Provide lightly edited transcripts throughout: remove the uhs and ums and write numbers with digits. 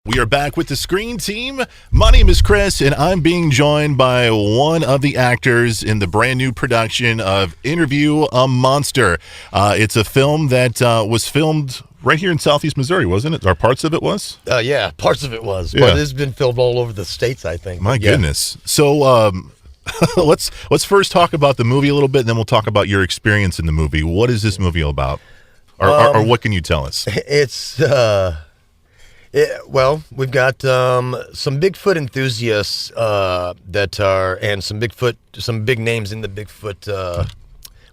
We are back with the Screen Team. My name is Chris, and I'm being joined by one of the actors in the brand new production of Interview a Monster. It's a film that was filmed right here in Southeast Missouri, wasn't it? Or parts of it was? Yeah, parts of it was. Yeah. But it's been filmed all over the States, I think. My goodness. So let's first talk about the movie a little bit, and then we'll talk about your experience in the movie. What is this movie all about? Or what can you tell us? It's... well, we've got some Bigfoot enthusiasts that are, and some big names in the Bigfoot,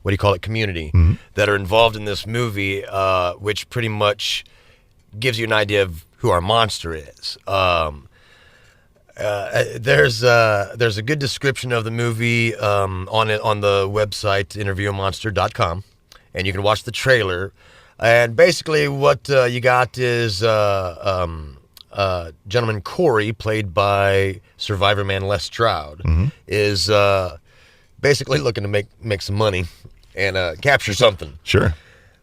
what do you call it, community, that are involved in this movie, which pretty much gives you an idea of who our monster is. There's a good description of the movie on the website interviewamonster.com, and you can watch the trailer. And basically what you got is gentleman Corey, played by Survivor man Les Stroud, is basically looking to make some money and capture something. Sure.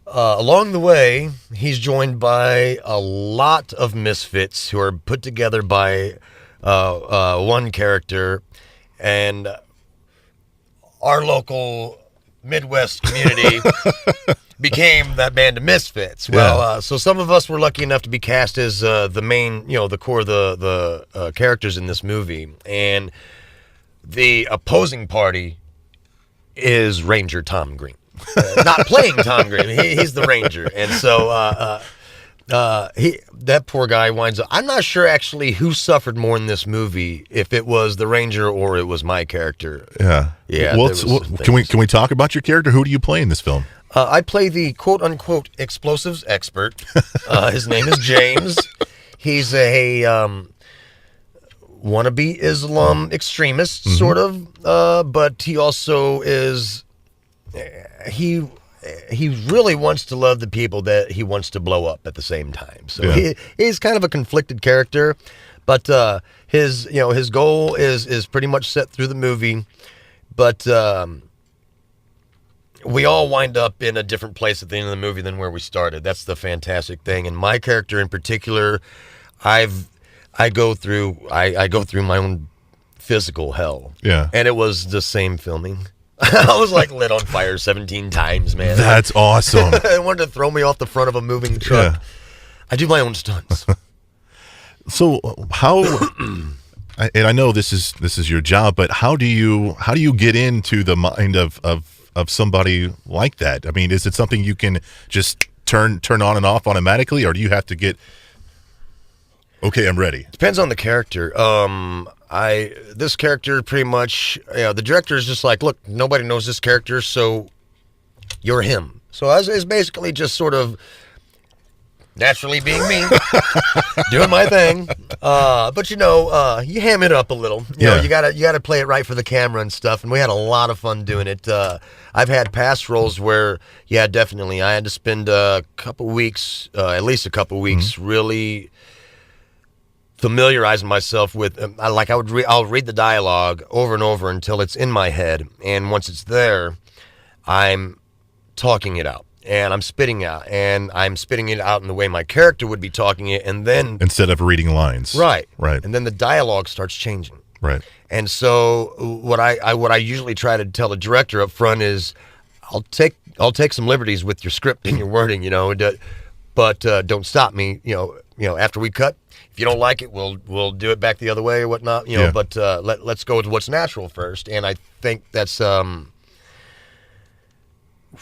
Along the way, he's joined by a lot of misfits who are put together by one character, and our local Midwest community became that band of misfits. Well, so some of us were lucky enough to be cast as the main, the core of the characters in this movie. And the opposing party is Ranger Tom Green. Not playing Tom Green. He's the Ranger. And so that poor guy winds up... I'm not sure actually who suffered more in this movie, if it was the Ranger or it was my character. Yeah. Well, can we talk about your character? Who do you play in this film? I play the quote-unquote explosives expert. His name is James. He's a wannabe Islam extremist, sort of, but he also is... He really wants to love the people that he wants to blow up at the same time. So he's kind of a conflicted character, but his goal is pretty much set through the movie, but... we all wind up in a different place at the end of the movie than where we started. That's the fantastic thing. And my character in particular, I go through my own physical hell. Yeah. And it was the same filming. I was like lit on fire 17 times, man. That's awesome. They wanted to throw me off the front of a moving truck. Yeah. I do my own stunts. So how... and I know this is your job, but how do you get into the mind of somebody like that? I mean, is it something you can just turn on and off automatically, or do you have to get, okay, I'm ready? Depends on the character. This character pretty much, the director is just like, look, nobody knows this character, so you're him. So it's basically just sort of naturally being me, doing my thing. But you ham it up a little. You know, you gotta play it right for the camera and stuff. And we had a lot of fun doing it. I've had past roles where, definitely, I had to spend a couple weeks, at least a couple weeks, really familiarizing myself with. I'll read the dialogue over and over until it's in my head, and once it's there, I'm talking it out. And I'm spitting it out in the way my character would be talking it, and then... Instead of reading lines. Right. And then the dialogue starts changing. Right. And so what I usually try to tell the director up front is, I'll take some liberties with your script and your wording, but don't stop me, after we cut. If you don't like it, we'll do it back the other way or whatnot, but let's go with what's natural first. And I think that's...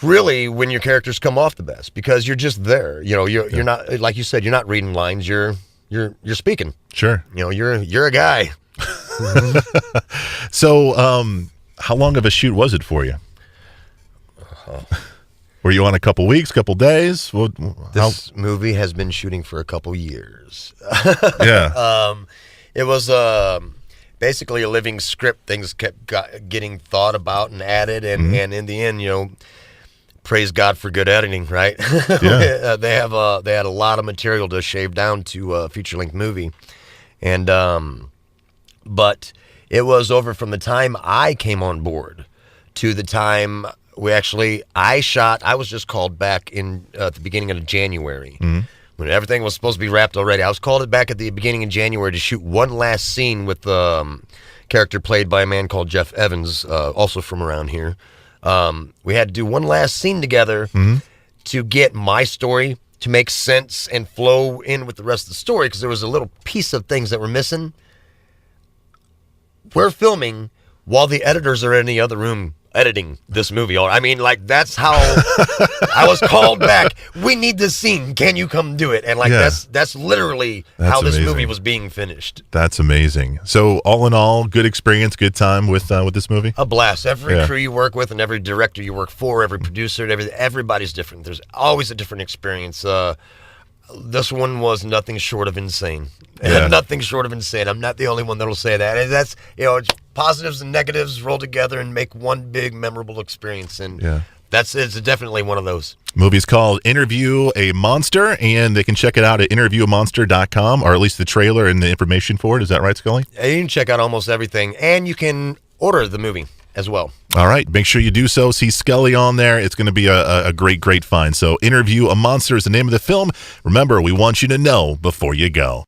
really when your characters come off the best, because you're just there. You're not, like you said, you're not reading lines, you're speaking. Sure. You're a guy. So how long of a shoot was it for you? Were you on a couple weeks, couple days? This movie has been shooting for a couple years. It was basically a living script. Things kept getting thought about and added, and in the end, praise God for good editing, right? Yeah. They had a lot of material to shave down to a feature-length movie, and but it was over from the time I came on board to the time I shot. I was just called back in at the beginning of January. when everything was supposed to be wrapped already. I was called back at the beginning of January to shoot one last scene with the character played by a man called Jeff Evans, also from around here. We had to do one last scene together to get my story to make sense and flow in with the rest of the story, because there was a little piece of things that were missing. We're filming while the editors are in the other room editing this movie. I mean, like, that's how I was called back. We need this scene. Can you come do it? And like, that's literally how this movie was being finished. That's amazing. So all in all, good experience, good time with this movie? A blast. Every crew you work with and every director you work for, every producer, and everybody's different. There's always a different experience. This one was nothing short of insane. Nothing short of insane. I'm not the only one that'll say that. And that's, it's positives and negatives roll together and make one big memorable experience. And it's definitely one of those. Movie's called Interview a Monster, and they can check it out at interviewamonster.com, or at least the trailer and the information for it. Is that right, Scully? You can check out almost everything, and you can order the movie as well. All right, make sure you do so. See Scully on there. It's going to be a great find. So Interview a Monster is the name of the film. Remember, we want you to know before you go.